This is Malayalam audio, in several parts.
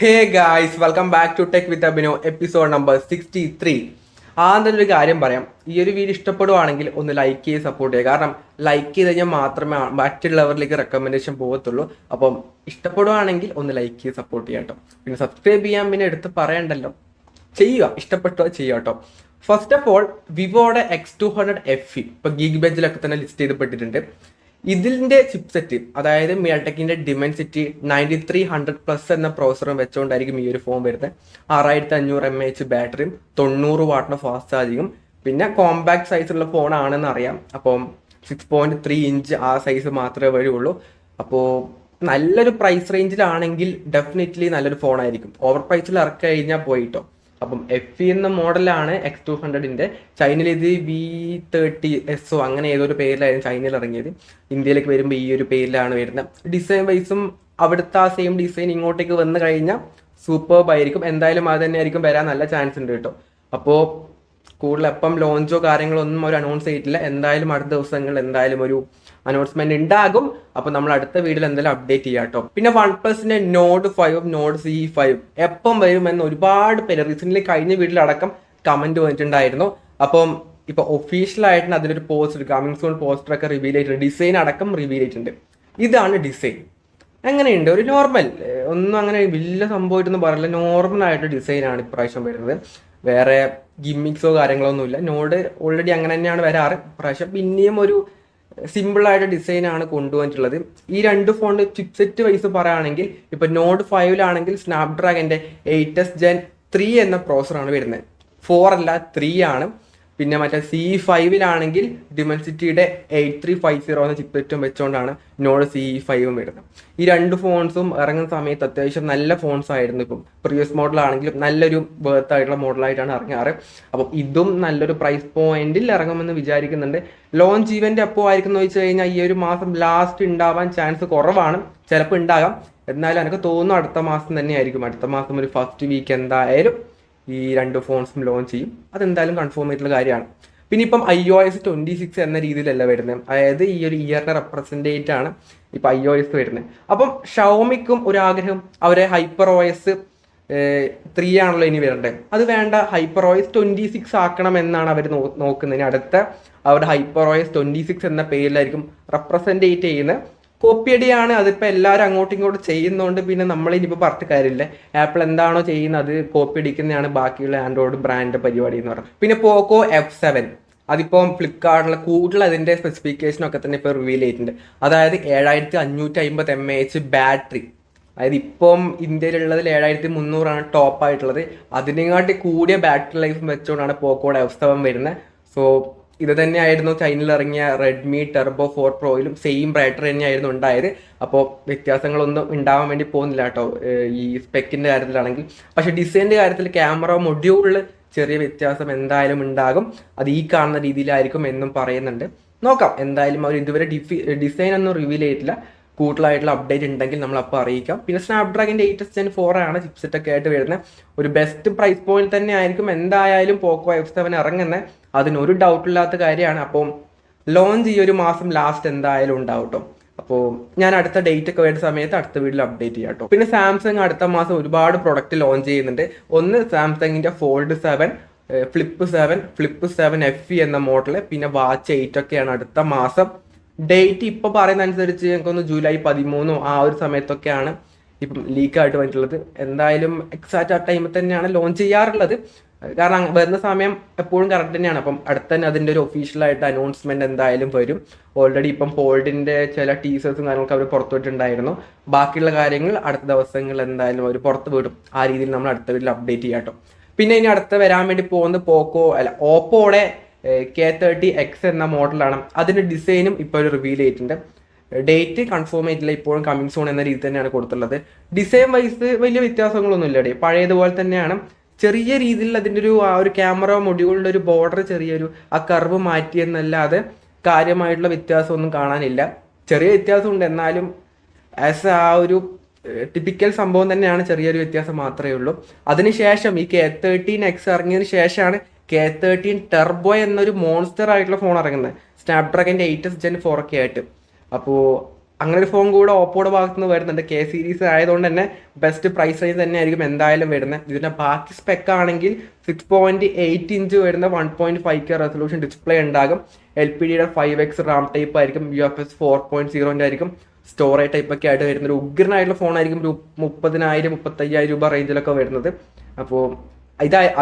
Hey guys, welcome back to tech with Abhino episode number 63. ആദ്യം ഒരു കാര്യം പറയാം, ഈ ഒരു വീഡിയോ ഇഷ്ടപ്പെടുവാണെങ്കിൽ ഒന്ന് ലൈക്ക് ചെയ്ത് സപ്പോർട്ട് ചെയ്യുക. കാരണം ലൈക്ക് ചെയ്ത് കഴിഞ്ഞാൽ മാത്രമേ മറ്റുള്ളവരിലേക്ക് റെക്കമെൻഡേഷൻ പോകത്തുള്ളൂ. അപ്പം ഇഷ്ടപ്പെടുവാണെങ്കിൽ ഒന്ന് ലൈക്ക് ചെയ്ത് സപ്പോർട്ട് ചെയ്യാം കേട്ടോ. പിന്നെ സബ്സ്ക്രൈബ് ചെയ്യാൻ പിന്നെ എടുത്ത് പറയണ്ടല്ലോ, ചെയ്യുക, ഇഷ്ടപ്പെട്ടോ ചെയ്യുക കേട്ടോ. ഫസ്റ്റ് ഓഫ് ഓൾ, വിവോയുടെ X200 FE ഇപ്പൊ ഗീഗ് ബെഞ്ചിലൊക്കെ തന്നെ ലിസ്റ്റ് ചെയ്തപ്പെട്ടിട്ടുണ്ട്. ഇതിന്റെ ചിപ്സെറ്റ്, അതായത് മിയടെക്കിന്റെ ഡിമെൻസിറ്റി 9300+ എന്ന പ്രോസറും വെച്ചുകൊണ്ടായിരിക്കും ഈ ഒരു ഫോൺ വരുന്നത്. 6500 mAh ബാറ്ററിയും 90 വാട്ടിന്റെ ഫാസ്റ്റ് ചാർജിങ്ങും. പിന്നെ കോമ്പാക്ട് സൈസുള്ള ഫോൺ ആണെന്ന് അറിയാം. അപ്പം 6.3 ഇഞ്ച് ആ സൈസ് മാത്രമേ വരുള്ളൂ. അപ്പോൾ നല്ലൊരു പ്രൈസ് റേഞ്ചിലാണെങ്കിൽ ഡെഫിനറ്റ്ലി നല്ലൊരു ഫോൺ ആയിരിക്കും. ഓവർ പ്രൈസിൽ ഇറക്കി കഴിഞ്ഞാൽ പോയിട്ടോ. അപ്പം FE എന്ന മോഡലാണ് X200ന്റെ. ചൈനയിൽ ഇത് V30S അങ്ങനെ ഏതൊരു പേരിലായിരുന്നു ചൈനയിൽ ഇറങ്ങിയത്. ഇന്ത്യയിലേക്ക് വരുമ്പോൾ ഈ ഒരു പേരിലാണ് വരുന്നത്. ഡിസൈൻ വൈസും അവിടുത്തെ ആ സെയിം ഡിസൈൻ ഇങ്ങോട്ടേക്ക് വന്നു കഴിഞ്ഞാൽ സൂപ്പർബ് ആയിരിക്കും. എന്തായാലും അത് തന്നെ ആയിരിക്കും വരാൻ നല്ല ചാൻസ് ഉണ്ട് കേട്ടോ. അപ്പോൾ കൂടുതൽ എപ്പം ലോഞ്ചോ കാര്യങ്ങളോ ഒന്നും അവർ അനൗൺസ് ചെയ്തിട്ടില്ല. എന്തായാലും അടുത്ത ദിവസങ്ങളിൽ എന്തായാലും ഒരു അനൗൺസ്മെന്റ് ഉണ്ടാകും. അപ്പൊ നമ്മൾ അടുത്ത വീഡിയോയിൽ എന്തായാലും അപ്ഡേറ്റ് ചെയ്യാം കേട്ടോ. പിന്നെ OnePlusന്റെ Nord 5, Nord CE5 എപ്പം വരുമെന്ന് ഒരുപാട് പേര് റീസെന്റ് കഴിഞ്ഞ വീഡിയോയിൽ അടക്കം കമന്റ് വന്നിട്ടുണ്ടായിരുന്നു. അപ്പം ഇപ്പൊ ഒഫീഷ്യലായിട്ട് അതിനൊരു പോസ്റ്റർ, കമ്മിങ് സൂൺ പോസ്റ്റർ ഒക്കെ റിവീൽ ചെയ്തിട്ടുണ്ട്. ഡിസൈൻ അടക്കം റിവീൽ ചെയ്തിട്ടുണ്ട്. ഇതാണ് ഡിസൈൻ. എങ്ങനെയുണ്ട്? ഒരു നോർമൽ, ഒന്നും അങ്ങനെ വലിയ സംഭവമായിട്ടൊന്നും പറയില്ല. നോർമൽ ആയിട്ട് ഡിസൈനാണ് ഇപ്രാവശ്യം വരുന്നത്. വേറെ ഗിമ്മിക്സോ കാര്യങ്ങളൊന്നുമില്ല. നോഡ് ഓൾറെഡി അങ്ങനെ തന്നെയാണ് വരാറ്. ഇപ്രാവശ്യം പിന്നെയും ഒരു സിമ്പിൾ ആയിട്ട് ഡിസൈൻ ആണ് കൊണ്ടുവന്നിട്ടുള്ളത്. ഈ രണ്ട് ഫോണിന്റെ ചിപ്സെറ്റ് വൈസ് പറയുകയാണെങ്കിൽ ഇപ്പൊ Nord 5 സ്നാപ്ഡ്രാഗന്റെ 8s Gen 3 എന്ന പ്രോസറാണ് വരുന്നത്. 4 അല്ല 3 ആണ്. പിന്നെ മറ്റേ CE5 ഡിമെൻസിറ്റിയുടെ 8350 എന്ന ചിപ്സെറ്റും വെച്ചുകൊണ്ടാണ് Nord CE5 വരുന്നത്. ഈ രണ്ട് ഫോൺസും ഇറങ്ങുന്ന സമയത്ത് അത്യാവശ്യം നല്ല ഫോൺസ് ആയിരുന്നു. ഇപ്പം പ്രീവിയസ് മോഡലാണെങ്കിലും നല്ലൊരു ബർത്ത് ആയിട്ടുള്ള മോഡലായിട്ടാണ് ഇറങ്ങാറ്. അപ്പം ഇതും നല്ലൊരു പ്രൈസ് പോയിന്റിൽ ഇറങ്ങുമെന്ന് വിചാരിക്കുന്നുണ്ട്. ലോഞ്ച് ഇവന്റ് എപ്പോൾ ആയിരിക്കും എന്ന് വെച്ച് കഴിഞ്ഞാൽ ഈ ഒരു മാസം ലാസ്റ്റ് ഉണ്ടാവാൻ ചാൻസ് കുറവാണ്. ചിലപ്പോൾ ഉണ്ടാകാം. എന്നാലും എനിക്ക് തോന്നുന്നു അടുത്ത മാസം തന്നെ ആയിരിക്കും. അടുത്ത മാസം ഒരു ഫസ്റ്റ് വീക്ക് എന്തായാലും ഈ രണ്ട് ഫോൺസും ലോഞ്ച് ചെയ്യും. അതെന്തായാലും കൺഫേം ആയിട്ടുള്ള കാര്യമാണ്. പിന്നെ ഇപ്പം iOS 26 എന്ന രീതിയിലല്ല വരുന്നത്. അതായത് ഈ ഒരു ഇയറിനെ റെപ്രസെൻറ്റേറ്റ് ആണ് ഇപ്പം iOS വരുന്നത്. അപ്പം ഷവോമിക്കും ഒരു ആഗ്രഹം, അവരെ HyperOS 3 ആണല്ലോ ഇനി വരേണ്ടത്. അത് വേണ്ട, HyperOS 26 ആക്കണം എന്നാണ് അവർ നോക്കുന്നത്. അടുത്ത അവരുടെ HyperOS 26 എന്ന പേരിലായിരിക്കും റെപ്രസെൻറ്റേറ്റ് ചെയ്യുന്നത്. കോപ്പിയടിയാണ്. അതിപ്പോൾ എല്ലാവരും അങ്ങോട്ടും ഇങ്ങോട്ടും ചെയ്യുന്നതുകൊണ്ട് പിന്നെ നമ്മളിനിപ്പോൾ പറഞ്ഞിട്ട് കാര്യമില്ല. ആപ്പിൾ എന്താണോ ചെയ്യുന്നത് അത് കോപ്പി അടിക്കുന്നതാണ് ബാക്കിയുള്ള ആൻഡ്രോയിഡ് ബ്രാൻഡ് പരിപാടി എന്ന് പറയുന്നത്. പിന്നെ പോക്കോ F7 അതിപ്പം ഫ്ലിപ്കാർട്ടിലെ കൂടുതൽ അതിൻ്റെ സ്പെസിഫിക്കേഷനൊക്കെ തന്നെ ഇപ്പോൾ റിവീൽ ചെയ്തിട്ടുണ്ട്. അതായത് 7550 mAh ബാറ്ററി. അതായത് ഇപ്പം ഇന്ത്യയിലുള്ളതിൽ 7300 ടോപ്പ് ആയിട്ടുള്ളത്. അതിനെക്കാട്ടി കൂടിയ ബാറ്ററി ലൈഫ് വെച്ചുകൊണ്ടാണ് പോക്കോയുടെ F7 വരുന്നത്. സോ ഇത് തന്നെയായിരുന്നു ചൈനയിൽ ഇറങ്ങിയ റെഡ്മി ടെർബോ 4 പ്രോയിലും സെയിം ബാറ്ററി തന്നെയായിരുന്നു ഉണ്ടായത്. അപ്പോൾ വ്യത്യാസങ്ങളൊന്നും ഉണ്ടാവാൻ വേണ്ടി പോകുന്നില്ല കേട്ടോ ഈ സ്പെക്കിന്റെ കാര്യത്തിലാണെങ്കിൽ. പക്ഷെ ഡിസൈനിന്റെ കാര്യത്തിൽ ക്യാമറ മൊഡ്യൂളിൽ ചെറിയ വ്യത്യാസം എന്തായാലും ഉണ്ടാകും. അത് ഈ കാണുന്ന രീതിയിലായിരിക്കും എന്നും പറയുന്നുണ്ട്. നോക്കാം. എന്തായാലും അവർ ഇതുവരെ ഡിസൈൻ ഒന്നും റിവീൽ ചെയ്തിട്ടില്ല. കൂടുതലായിട്ടുള്ള അപ്ഡേറ്റ് ഉണ്ടെങ്കിൽ നമ്മൾ അപ്പോൾ അറിയിക്കാം. പിന്നെ സ്നാപ്ഡ്രാഗന്റെ 8s Gen 4 ആണ് ചിപ്സെറ്റ് ഒക്കെ ആയിട്ട് വരുന്നത്. ഒരു ബെസ്റ്റ് പ്രൈസ് പോയിന്റ് തന്നെ ആയിരിക്കും എന്തായാലും പോക്കോ F7 ഇറങ്ങുന്നത്. അതിനൊരു ഡൗട്ടില്ലാത്ത കാര്യമാണ്. അപ്പോൾ ലോഞ്ച് ഈ ഒരു മാസം ലാസ്റ്റ് എന്തായാലും ഉണ്ടാവും കേട്ടോ. അപ്പോൾ ഞാൻ അടുത്ത ഡേറ്റ് ഒക്കെ വരുന്ന സമയത്ത് അടുത്ത വീഡിയോയിൽ അപ്ഡേറ്റ് ചെയ്യാം കേട്ടോ. പിന്നെ സാംസങ് അടുത്ത മാസം ഒരുപാട് പ്രൊഡക്റ്റ് ലോഞ്ച് ചെയ്യുന്നുണ്ട്. ഒന്ന് സാംസങ്ങിന്റെ Fold 7, ഫ്ലിപ്പ് 7 FE എന്ന മോഡല്, പിന്നെ വാച്ച് 8 ഒക്കെയാണ് അടുത്ത മാസം. ഡേറ്റ് ഇപ്പൊ പറയുന്ന അനുസരിച്ച് ഞങ്ങൾക്കൊന്ന് ജൂലൈ 13 ആ ഒരു സമയത്തൊക്കെയാണ് ഇപ്പം ലീക്കായിട്ട് വന്നിട്ടുള്ളത്. എന്തായാലും എക്സാക്റ്റ് ആ ടൈമിൽ തന്നെയാണ് ലോഞ്ച് ചെയ്യാറുള്ളത്. കാരണം വരുന്ന സമയം എപ്പോഴും കറക്റ്റ് തന്നെയാണ്. അപ്പം അടുത്ത് തന്നെ അതിൻ്റെ ഒരു ഒഫീഷ്യലായിട്ട് അനൗൺസ്മെന്റ് എന്തായാലും വരും. ഓൾറെഡി ഇപ്പം ഫോൾഡിന്റെ ചില ടീസേഴ്സും കാര്യങ്ങളൊക്കെ അവർ പുറത്തുവിട്ടുണ്ടായിരുന്നു. ബാക്കിയുള്ള കാര്യങ്ങൾ അടുത്ത ദിവസങ്ങളിൽ എന്തായാലും അവർ പുറത്ത് വിടും. ആ രീതിയിൽ നമ്മൾ അടുത്ത വീട്ടിൽ അപ്ഡേറ്റ് ചെയ്യാം കേട്ടോ. പിന്നെ ഇനി അടുത്ത വരാൻ വേണ്ടി പോകുന്നത് ഓപ്പോയുടെ K30X എന്ന മോഡലാണ്. അതിന്റെ ഡിസൈനും ഇപ്പോൾ റിവീൽ ചെയ്തിട്ടുണ്ട്. ഡേറ്റ് കൺഫേം ആയിട്ടില്ല. ഇപ്പോഴും കമ്മിങ് സൂൺ എന്ന രീതി തന്നെയാണ് കൊടുത്തുള്ളത്. ഡിസൈൻ വൈസ് വലിയ വ്യത്യാസങ്ങളൊന്നും ഇല്ല. പഴയതുപോലെ തന്നെയാണ്. ചെറിയ രീതിയിൽ അതിൻ്റെ ഒരു ക്യാമറ മൊഡ്യൂളിൻ്റെ ഒരു ബോർഡർ ചെറിയൊരു ആ കർവ് മാറ്റിയെന്നല്ലാതെ കാര്യമായിട്ടുള്ള വ്യത്യാസമൊന്നും കാണാനില്ല. ചെറിയ വ്യത്യാസമുണ്ട്. എന്നാലും ആസ് ആ ഒരു ടിപ്പിക്കൽ സംഭവം തന്നെയാണ്. ചെറിയൊരു വ്യത്യാസം മാത്രമേ ഉള്ളൂ. അതിനുശേഷം ഈ K13X ഇറങ്ങിയതിന് ശേഷമാണ് K13 ടെർബോ എന്നൊരു മോൺസ്റ്റർ ആയിട്ടുള്ള ഫോൺ ഇറങ്ങുന്നത്. സ്നാപ്ഡ്രാഗന്റെ 8s Gen 4 ഒക്കെ ആയിട്ട്. അപ്പോൾ അങ്ങനെ ഒരു ഫോൺ കൂടെ ഓപ്പോയുടെ ഭാഗത്ത് നിന്ന് വരുന്നുണ്ട്. കെ സീരീസ് ആയതുകൊണ്ട് തന്നെ ബെസ്റ്റ് പ്രൈസ് റേഞ്ച് തന്നെ ആയിരിക്കും എന്തായാലും വരുന്നത്. ഇതിൻ്റെ ബാക്കി സ്പെക്ക് ആണെങ്കിൽ 6.8 ഇഞ്ച് വരുന്ന 1.5K റെസൊല്യൂഷൻ ഡിസ്പ്ലേ ഉണ്ടാകും. LPDയുടെ 5X റാം ടൈപ്പ് ആയിരിക്കും. UFS 4.0 ആയിരിക്കും. സ്റ്റോറേജ് ടൈപ്പൊക്കെ ആയിട്ട് വരുന്ന ഒരു ഉഗ്രനായിട്ടുള്ള ഫോണായിരിക്കും. ഒരു 30,000-35,000 രൂപ റേഞ്ചിലൊക്കെ വരുന്നത്. അപ്പോൾ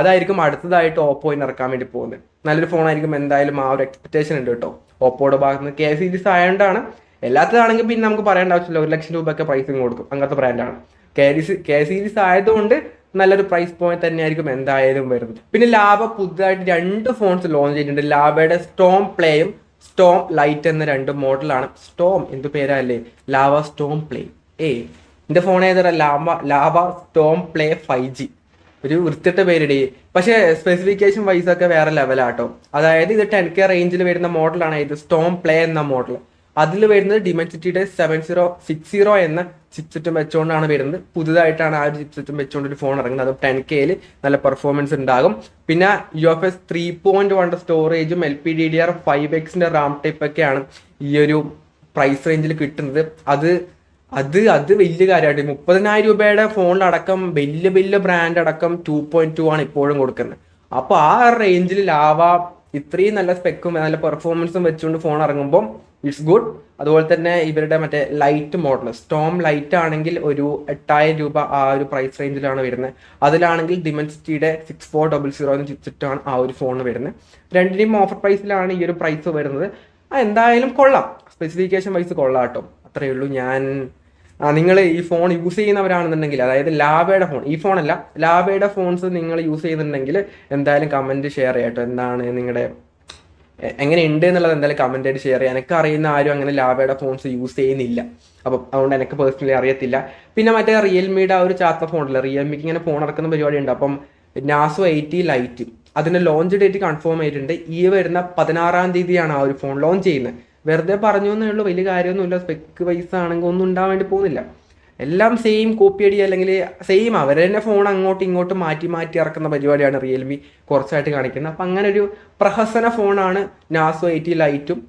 അതായിരിക്കും അടുത്തതായിട്ട് ഓപ്പോയിന് ഇറക്കാൻ വേണ്ടി പോകുന്നത്. നല്ലൊരു ഫോണായിരിക്കും എന്തായാലും, ആ ഒരു എക്സ്പെക്ടേഷൻ ഉണ്ട് കേട്ടോ ഓപ്പോയുടെ ഭാഗത്ത് നിന്ന്. കെ സീരീസ് ആയതുകൊണ്ടാണ്. എല്ലാത്തതാണെങ്കിൽ പിന്നെ നമുക്ക് പറയേണ്ട ആവശ്യമില്ല, 1 ലക്ഷം രൂപയൊക്കെ പ്രൈസിങ് കൊടുക്കും, അങ്ങനത്തെ ബ്രാൻഡാണ്. കെ സീരീസ് ആയതുകൊണ്ട് നല്ലൊരു പ്രൈസ് പോയിന്റ് തന്നെയായിരിക്കും എന്തായാലും വരുന്നത്. പിന്നെ ലാവ പുതുതായിട്ട് 2 ഫോൺസ് ലോഞ്ച് ചെയ്തിട്ടുണ്ട്. ലാവയുടെ സ്റ്റോം പ്ലേയും സ്റ്റോം ലൈറ്റ് എന്ന 2 മോഡലാണ്. സ്റ്റോം എന്ത് പേരല്ലേ, ലാവ സ്റ്റോം പ്ലേ. എന്റെ ഫോൺ ഏതാ, ലാവ സ്റ്റോം പ്ലേ 5G. ഒരു വൃത്തിട്ട പേരിടി, പക്ഷേ സ്പെസിഫിക്കേഷൻ വൈസ് ഒക്കെ വേറെ ലെവലാട്ടോ. അതായത് ഇത് 10K റേഞ്ചിൽ വരുന്ന മോഡലാണ്. ഇത് സ്റ്റോം പ്ലേ എന്ന മോഡൽ. അതിൽ വരുന്നത് ഡിമെൻസിറ്റിയുടെ 7060 എന്ന ചിപ്സെറ്റും വെച്ചുകൊണ്ടാണ് വരുന്നത്. പുതുതായിട്ടാണ് ആ ഒരു ചിപ്സെറ്റും വെച്ചുകൊണ്ട് ഒരു ഫോൺ ഇറങ്ങുന്നത്. അത് 10Kയിൽ നല്ല പെർഫോമൻസ് ഉണ്ടാകും. പിന്നെ UFS 3.1 സ്റ്റോറേജും LPDDR5X റാം ടൈപ്പ് ഒക്കെയാണ് ഈ ഒരു പ്രൈസ് റേഞ്ചിൽ കിട്ടുന്നത്. അത് വലിയ കാര്യമായിട്ട് 30,000 രൂപയുടെ ഫോണിലടക്കം വലിയ ബ്രാൻഡ് അടക്കം 2.2 ആണ് ഇപ്പോഴും കൊടുക്കുന്നത്. അപ്പോൾ ആ റേഞ്ചിൽ ലാവ ഇത്രയും നല്ല സ്പെക്കും നല്ല പെർഫോമൻസും വെച്ചുകൊണ്ട് ഫോൺ ഇറങ്ങുമ്പോൾ ഇറ്റ്സ് ഗുഡ്. അതുപോലെ തന്നെ ഇവരുടെ മറ്റേ ലൈറ്റ് മോഡൽ സ്റ്റോം ലൈറ്റ് ആണെങ്കിൽ ഒരു 8,000 രൂപ ആ ഒരു പ്രൈസ് റേഞ്ചിലാണ് വരുന്നത്. അതിലാണെങ്കിൽ ഡിമെൻസിറ്റിയുടെ 6400 എന്ന ചിപ്സെറ്റാണ് ആ ഒരു ഫോൺ വരുന്നത്. രണ്ടിനെയും ഓഫർ പ്രൈസിലാണ് ഈ ഒരു പ്രൈസ് വരുന്നത്. എന്തായാലും കൊള്ളാം, സ്പെസിഫിക്കേഷൻ വൈസ് കൊള്ളാം കേട്ടോ. അത്രയേ ഉള്ളൂ. നിങ്ങൾ ഈ ഫോൺ യൂസ് ചെയ്യുന്നവരാണെന്നുണ്ടെങ്കിൽ, അതായത് ലാവയുടെ ഫോൺ, ഈ ഫോണല്ല ലാവയുടെ ഫോൺസ് നിങ്ങൾ യൂസ് ചെയ്യുന്നുണ്ടെങ്കിൽ എന്തായാലും കമൻറ്റ് ഷെയർ ചെയ്യാം കേട്ടോ. എന്താണ് നിങ്ങളുടെ എങ്ങനെ ഉണ്ട് എന്നുള്ളത് എന്തായാലും കമൻ്റ് ആയിട്ട് ഷെയർ ചെയ്യാം. എനിക്ക് അറിയുന്ന ആരും അങ്ങനെ ലാവയുടെ ഫോൺസ് യൂസ് ചെയ്യുന്നില്ല, അപ്പം അതുകൊണ്ട് എനിക്ക് പേഴ്സണലി അറിയത്തില്ല. പിന്നെ മറ്റേ റിയൽമിയുടെ ആ ഒരു ചാത്ത ഫോണില്ല, റിയൽമിക്ക് ഇങ്ങനെ ഫോൺ ഇറക്കുന്ന പരിപാടി ഉണ്ട്. അപ്പം നാസോ 80 ലൈറ്റ് അതിൻ്റെ ലോഞ്ച് ഡേറ്റ് കൺഫേം ആയിട്ടുണ്ട്. ഈ വരുന്ന 16-ാം തീയതിയാണ് ആ ഒരു ഫോൺ ലോഞ്ച് ചെയ്യുന്നത്. വെറുതെ പറഞ്ഞു എന്നേ ഉള്ളൂ, വലിയ കാര്യമൊന്നുമില്ല. സ്പെക്ക് വൈസ് ആണെങ്കിൽ ഒന്നും ഉണ്ടാവാൻ വേണ്ടി പോകുന്നില്ല. എല്ലാം സെയിം കോപ്പി അടി, അല്ലെങ്കിൽ സെയിം അവർ തന്നെ ഫോൺ അങ്ങോട്ടും ഇങ്ങോട്ടും മാറ്റി ഇറക്കുന്ന പരിപാടിയാണ് റിയൽമി കുറച്ചായിട്ട് കാണിക്കുന്നത്. അപ്പം അങ്ങനെ ഒരു പ്രഹസന ഫോണാണ് നാസോ 80 ലൈറ്റും.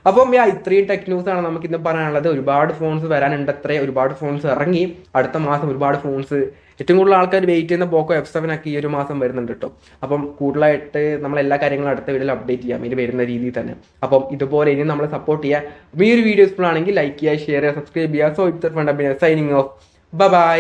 അപ്പം ഇത്രയും ടെക് ന്യൂസ് ആണ് നമുക്ക് ഇന്ന് പറയാനുള്ളത്. ഒരുപാട് ഫോൺസ് വരാനുണ്ട്, ഒരുപാട് ഫോൺസ് ഇറങ്ങി. അടുത്ത മാസം ഒരുപാട് ഫോൺസ്, ഏറ്റവും കൂടുതൽ ആൾക്കാർ വെയിറ്റ് ചെയ്യുന്ന പോക്കോ F7 ഒക്കെ ഈ ഒരു മാസം വരുന്നുണ്ട് കേട്ടോ. അപ്പം കൂടുതലായിട്ട് നമ്മൾ എല്ലാ കാര്യങ്ങളും അടുത്ത വീഡിയോയിൽ അപ്ഡേറ്റ് ചെയ്യാം, ഇത് വരുന്ന രീതിയിൽ തന്നെ. അപ്പം ഇതുപോലെ ഇനി നമ്മൾ സപ്പോർട്ട് ചെയ്യുക. ഈ ഒരു വീഡിയോ ഇഷ്ടമാണെങ്കിൽ ലൈക്ക് ചെയ്യുക, ഷെയർ ചെയ്യുക, സബ്സ്ക്രൈബ് ചെയ്യുക. So it's fund signing off. By.